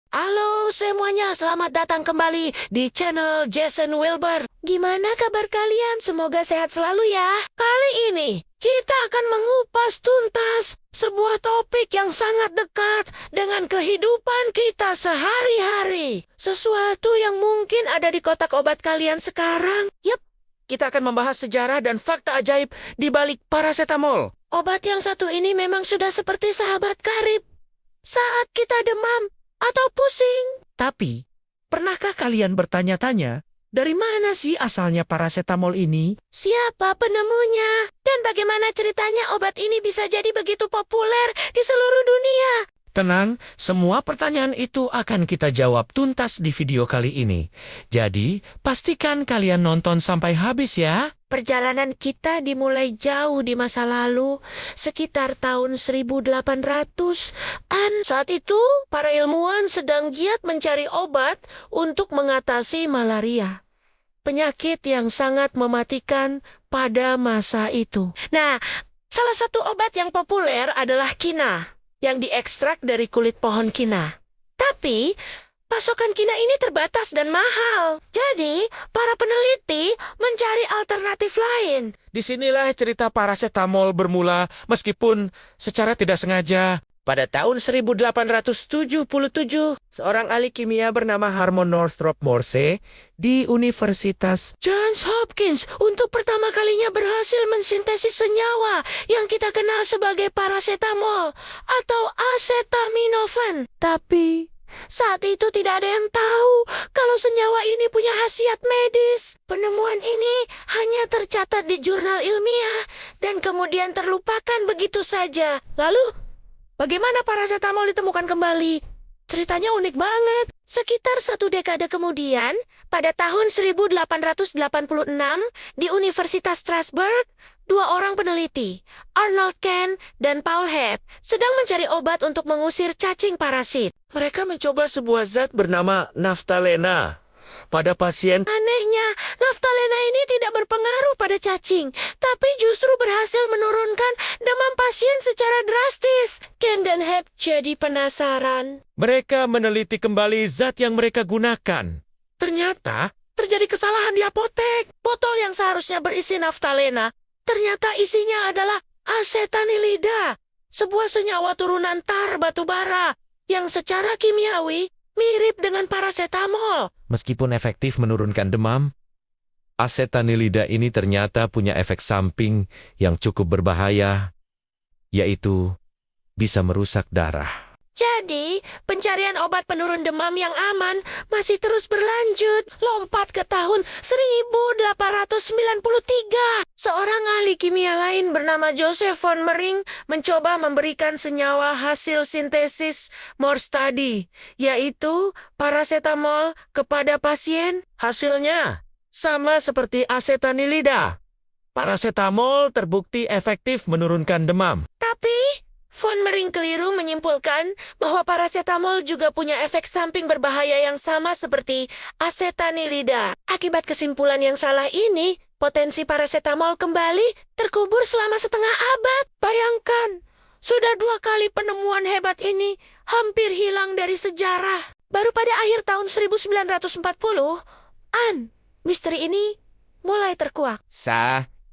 Halo semuanya, selamat datang kembali di channel Jason Wilbur. Gimana kabar kalian? Semoga sehat selalu ya. Kali ini kita akan mengupas tuntas sebuah topik yang sangat dekat dengan kehidupan kita sehari-hari. Sesuatu yang mungkin ada di kotak obat kalian sekarang. Yap, kita akan membahas sejarah dan fakta ajaib di balik parasetamol. Obat yang satu ini memang sudah seperti sahabat karib saat kita demam atau pusing. Tapi, pernahkah kalian bertanya-tanya, dari mana sih asalnya parasetamol ini? Siapa penemunya? Dan bagaimana ceritanya obat ini bisa jadi begitu populer di seluruh dunia? Tenang, semua pertanyaan itu akan kita jawab tuntas di video kali ini. Jadi, pastikan kalian nonton sampai habis ya. Perjalanan kita dimulai jauh di masa lalu, sekitar tahun 1800-an. Saat itu, para ilmuwan sedang giat mencari obat untuk mengatasi malaria. Penyakit yang sangat mematikan pada masa itu. Nah, salah satu obat yang populer adalah kina, yang diekstrak dari kulit pohon kina. Tapi, pasokan kina ini terbatas dan mahal. Jadi, para peneliti mencari alternatif lain. Disinilah cerita parasetamol bermula meskipun secara tidak sengaja. Pada tahun 1877, seorang ahli kimia bernama Harmon Northrop Morse di Universitas Johns Hopkins untuk pertama kalinya berhasil mensintesis senyawa yang kita kenal sebagai parasetamol atau acetaminophen. Tapi saat itu tidak ada yang tahu kalau senyawa ini punya khasiat medis. Penemuan ini hanya tercatat di jurnal ilmiah dan kemudian terlupakan begitu saja. Lalu, bagaimana parasetamol ditemukan kembali? Ceritanya unik banget. Sekitar 1 dekade kemudian, pada tahun 1886, di Universitas Strasbourg, 2 orang peneliti, Arnold Kahn dan Paul Hebb, sedang mencari obat untuk mengusir cacing parasit. Mereka mencoba sebuah zat bernama naftalena pada pasien. Anehnya, naftalena ini tidak berpengaruh pada cacing, tapi justru berhasil menurunkan demam pasien secara drastis. Kahn dan Hebb jadi penasaran. Mereka meneliti kembali zat yang mereka gunakan. Ternyata terjadi kesalahan di apotek. Botol yang seharusnya berisi naftalena ternyata isinya adalah acetanilida, sebuah senyawa turunan tar batubara yang secara kimiawi mirip dengan parasetamol. Meskipun efektif menurunkan demam, acetanilida ini ternyata punya efek samping yang cukup berbahaya, yaitu bisa merusak darah. Jadi, pencarian obat penurun demam yang aman masih terus berlanjut. Lompat ke tahun 1893. Seorang ahli kimia lain bernama Joseph von Mering mencoba memberikan senyawa hasil sintesis Morse tadi, yaitu parasetamol kepada pasien. Hasilnya sama seperti acetanilida. Parasetamol terbukti efektif menurunkan demam. Tapi von Mering keliru menyimpulkan bahwa parasetamol juga punya efek samping berbahaya yang sama seperti acetanilida. Akibat kesimpulan yang salah ini, potensi parasetamol kembali terkubur selama setengah abad. Bayangkan, sudah 2 kali penemuan hebat ini hampir hilang dari sejarah. Baru pada akhir tahun 1940, misteri ini mulai terkuak.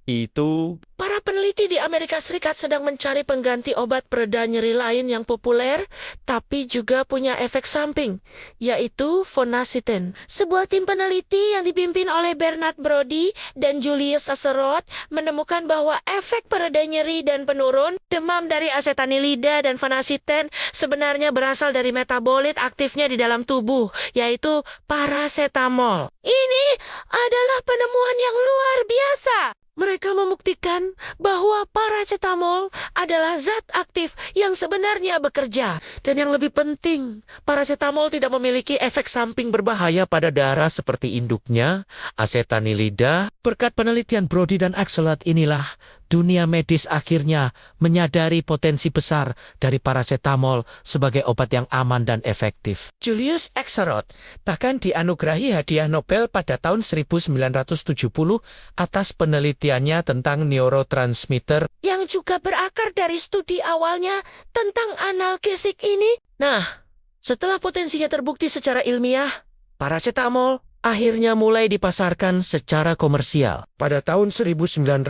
Itu para peneliti di Amerika Serikat sedang mencari pengganti obat pereda nyeri lain yang populer, tapi juga punya efek samping, yaitu phonacetin. Sebuah tim peneliti yang dipimpin oleh Bernard Brody dan Julius Acerot menemukan bahwa efek pereda nyeri dan penurun demam dari acetanilida dan phonacetin sebenarnya berasal dari metabolit aktifnya di dalam tubuh, yaitu parasetamol. Ini adalah penemuan yang luar biasa. Mereka membuktikan bahwa parasetamol adalah zat aktif yang sebenarnya bekerja. Dan yang lebih penting, parasetamol tidak memiliki efek samping berbahaya pada darah seperti induknya, acetanilida. Berkat penelitian Brody dan Axelrod inilah, dunia medis akhirnya menyadari potensi besar dari parasetamol sebagai obat yang aman dan efektif. Julius Axelrod bahkan dianugerahi hadiah Nobel pada tahun 1970 atas penelitiannya tentang neurotransmitter yang juga berakar dari studi awalnya tentang analgesik ini. Nah, Setelah potensinya terbukti secara ilmiah, paracetamol akhirnya mulai dipasarkan secara komersial. Pada tahun 1953,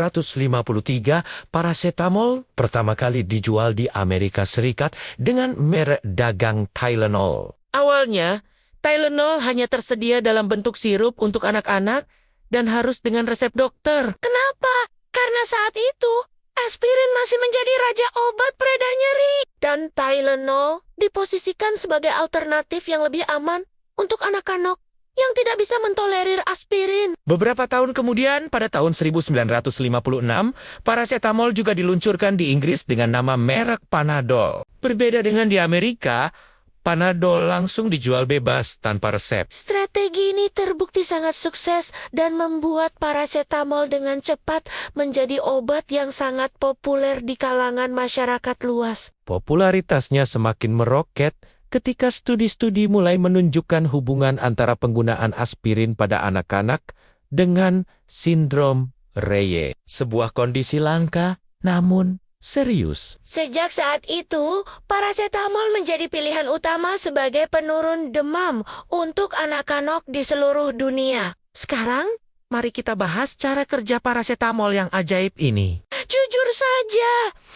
paracetamol pertama kali dijual di Amerika Serikat dengan merek dagang Tylenol. Awalnya, Tylenol hanya tersedia dalam bentuk sirup untuk anak-anak dan harus dengan resep dokter. Kenapa? Karena saat itu, aspirin masih menjadi raja obat pereda nyeri. Dan Tylenol diposisikan sebagai alternatif yang lebih aman untuk anak-anak yang tidak bisa mentolerir aspirin. Beberapa tahun kemudian, pada tahun 1956, paracetamol juga diluncurkan di Inggris dengan nama merek Panadol. Berbeda dengan di Amerika, Panadol langsung dijual bebas tanpa resep. Strategi ini terbukti sangat sukses dan membuat paracetamol dengan cepat menjadi obat yang sangat populer di kalangan masyarakat luas. Popularitasnya semakin meroket ketika studi-studi mulai menunjukkan hubungan antara penggunaan aspirin pada anak-anak dengan sindrom Reye, sebuah kondisi langka namun serius. Sejak saat itu, paracetamol menjadi pilihan utama sebagai penurun demam untuk anak-anak di seluruh dunia. Sekarang, mari kita bahas cara kerja paracetamol yang ajaib ini. Jujur saja,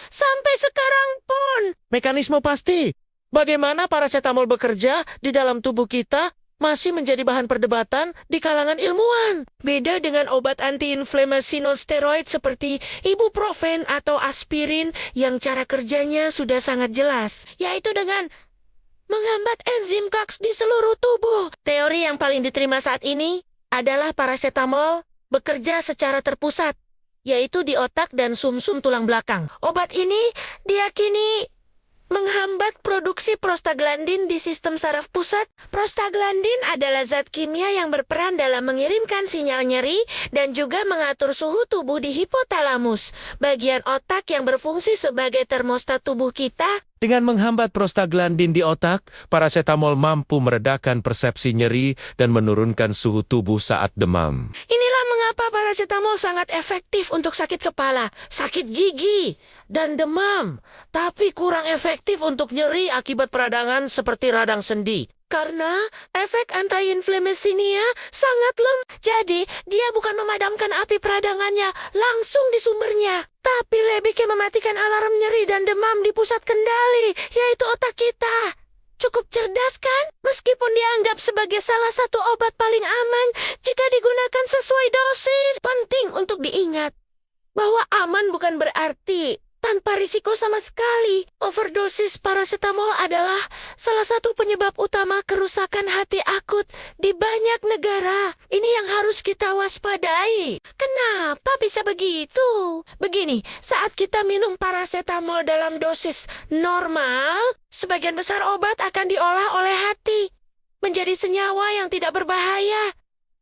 sampai sekarang pun mekanisme pasti bagaimana paracetamol bekerja di dalam tubuh kita masih menjadi bahan perdebatan di kalangan ilmuwan. Beda dengan obat anti-inflamasi non-steroid seperti ibuprofen atau aspirin yang cara kerjanya sudah sangat jelas, yaitu dengan menghambat enzim COX di seluruh tubuh. Teori yang paling diterima saat ini adalah paracetamol bekerja secara terpusat, yaitu di otak dan sumsum tulang belakang. Obat ini diyakini menghambat produksi prostaglandin di sistem saraf pusat. Prostaglandin adalah zat kimia yang berperan dalam mengirimkan sinyal nyeri dan juga mengatur suhu tubuh di hipotalamus, bagian otak yang berfungsi sebagai termostat tubuh kita. Dengan menghambat prostaglandin di otak, paracetamol mampu meredakan persepsi nyeri dan menurunkan suhu tubuh saat demam. Inilah mengapa paracetamol sangat efektif untuk sakit kepala, sakit gigi, dan demam, tapi kurang efektif untuk nyeri akibat peradangan seperti radang sendi. Karena efek anti-inflamasinya sangat lemah. Jadi, dia bukan memadamkan api peradangannya langsung di sumbernya, tapi lebih ke mematikan alarm nyeri dan demam di pusat kendali, yaitu otak kita. Cukup cerdas kan? Meskipun dianggap sebagai salah satu obat paling aman jika digunakan sesuai dosis. Penting untuk diingat bahwa aman bukan berarti tanpa risiko sama sekali. Overdosis paracetamol adalah salah satu penyebab utama kerusakan hati akut di banyak negara. Ini yang harus kita waspadai. Kenapa bisa begitu? Begini, saat kita minum paracetamol dalam dosis normal, sebagian besar obat akan diolah oleh hati menjadi senyawa yang tidak berbahaya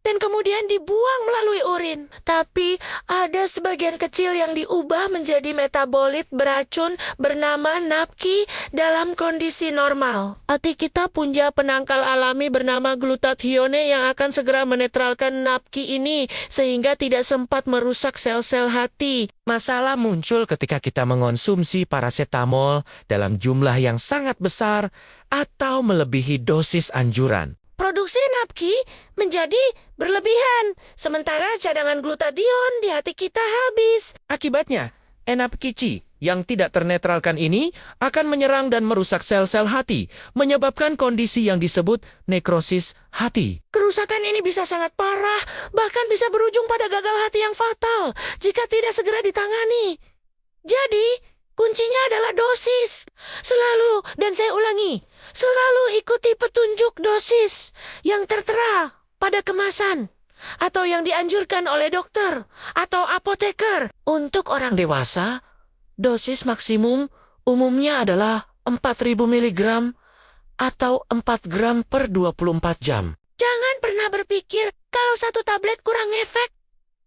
dan kemudian dibuang melalui urin. Tapi ada sebagian kecil yang diubah menjadi metabolit beracun bernama NAPQI dalam kondisi normal. Hati kita punya penangkal alami bernama glutathione yang akan segera menetralkan NAPQI ini sehingga tidak sempat merusak sel-sel hati. Masalah muncul ketika kita mengonsumsi paracetamol dalam jumlah yang sangat besar atau melebihi dosis anjuran. Produksi NAPQI menjadi berlebihan, sementara cadangan glutathione di hati kita habis. Akibatnya, NAPQI yang tidak ternetralkan ini akan menyerang dan merusak sel-sel hati, menyebabkan kondisi yang disebut nekrosis hati. Kerusakan ini bisa sangat parah, bahkan bisa berujung pada gagal hati yang fatal jika tidak segera ditangani. Jadi, kuncinya adalah dosis. Selalu, dan saya ulangi, selalu ikuti petunjuk dosis yang tertera pada kemasan atau yang dianjurkan oleh dokter atau apoteker. Untuk orang dewasa, dosis maksimum umumnya adalah 4.000 mg atau 4 gram per 24 jam. Jangan pernah berpikir kalau satu tablet kurang efek.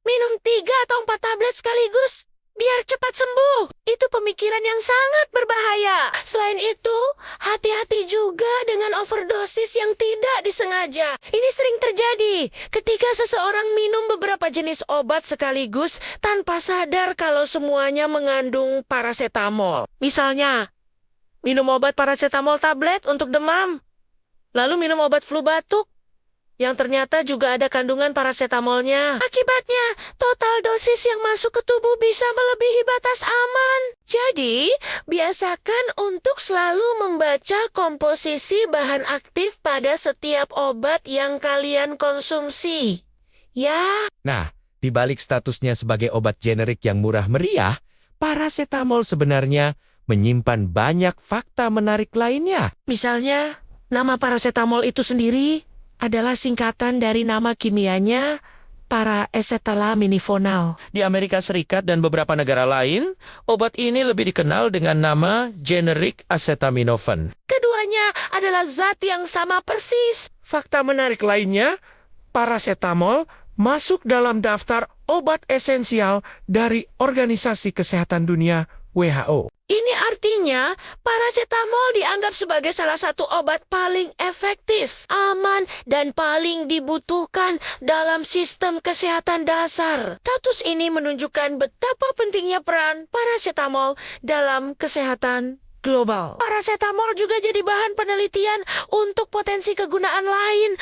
Minum 3 atau 4 tablet sekaligus biar cepat sembuh. Itu pemikiran yang sangat berbahaya. Selain itu, hati-hati juga dengan overdosis yang tidak disengaja. Ini sering terjadi ketika seseorang minum beberapa jenis obat sekaligus tanpa sadar kalau semuanya mengandung paracetamol. Misalnya, minum obat paracetamol tablet untuk demam, lalu minum obat flu batuk, yang ternyata juga ada kandungan parasetamolnya. Akibatnya, total dosis yang masuk ke tubuh bisa melebihi batas aman. Jadi, biasakan untuk selalu membaca komposisi bahan aktif pada setiap obat yang kalian konsumsi. Ya. Nah, di balik statusnya sebagai obat generik yang murah meriah, parasetamol sebenarnya menyimpan banyak fakta menarik lainnya. Misalnya, nama parasetamol itu sendiri adalah singkatan dari nama kimianya, paraacetaminophenol. Di Amerika Serikat dan beberapa negara lain, obat ini lebih dikenal dengan nama generic acetaminophen. Keduanya adalah zat yang sama persis. Fakta menarik lainnya, parasetamol masuk dalam daftar obat esensial dari Organisasi Kesehatan Dunia (WHO). Ini artinya, parasetamol dianggap sebagai salah satu obat paling efektif, aman, dan paling dibutuhkan dalam sistem kesehatan dasar. Status ini menunjukkan betapa pentingnya peran parasetamol dalam kesehatan global. Parasetamol juga jadi bahan penelitian untuk potensi kegunaan lain.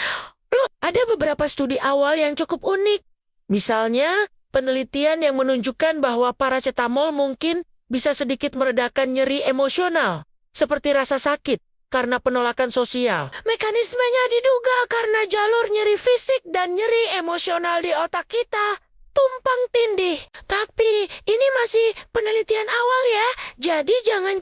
Loh, ada beberapa studi awal yang cukup unik. Misalnya, penelitian yang menunjukkan bahwa parasetamol mungkin bisa sedikit meredakan nyeri emosional, seperti rasa sakit karena penolakan sosial. Mekanismenya diduga karena jalur nyeri fisik dan nyeri emosional di otak kita tumpang tindih. Tapi ini masih penelitian awal ya, jadi jangan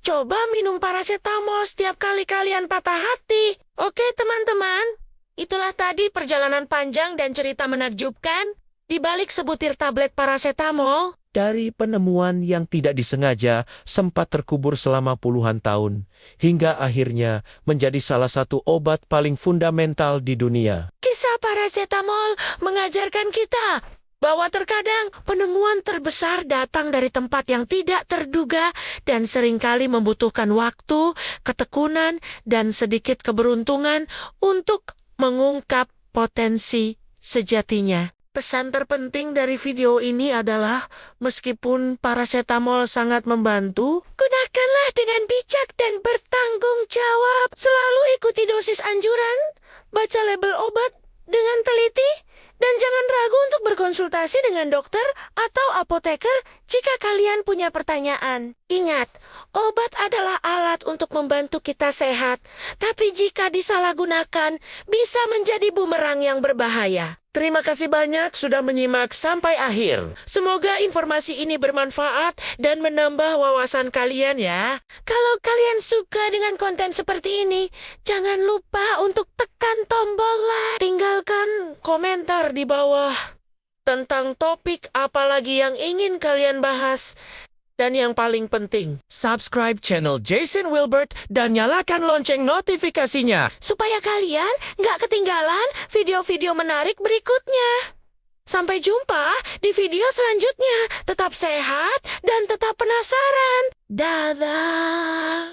coba minum parasetamol setiap kali kalian patah hati. Oke teman-teman, itulah tadi perjalanan panjang dan cerita menakjubkan di balik sebutir tablet parasetamol. Dari penemuan yang tidak disengaja sempat terkubur selama puluhan tahun, hingga akhirnya menjadi salah satu obat paling fundamental di dunia. Kisah parasetamol mengajarkan kita bahwa terkadang penemuan terbesar datang dari tempat yang tidak terduga dan seringkali membutuhkan waktu, ketekunan, dan sedikit keberuntungan untuk mengungkap potensi sejatinya. Pesan terpenting dari video ini adalah, meskipun parasetamol sangat membantu, gunakanlah dengan bijak dan bertanggung jawab. Selalu ikuti dosis anjuran, baca label obat dengan teliti, dan jangan ragu untuk berkonsultasi dengan dokter atau apoteker jika kalian punya pertanyaan. Ingat, obat adalah alat untuk membantu kita sehat, tapi jika disalahgunakan, bisa menjadi bumerang yang berbahaya. Terima kasih banyak sudah menyimak sampai akhir. Semoga informasi ini bermanfaat dan menambah wawasan kalian ya. Kalau kalian suka dengan konten seperti ini, jangan lupa untuk tekan tombol like. Tinggalkan komentar di bawah tentang topik apa lagi yang ingin kalian bahas. Dan yang paling penting, subscribe channel Jason Wilbert dan nyalakan lonceng notifikasinya supaya kalian nggak ketinggalan video-video menarik berikutnya. Sampai jumpa di video selanjutnya. Tetap sehat dan tetap penasaran. Dadah!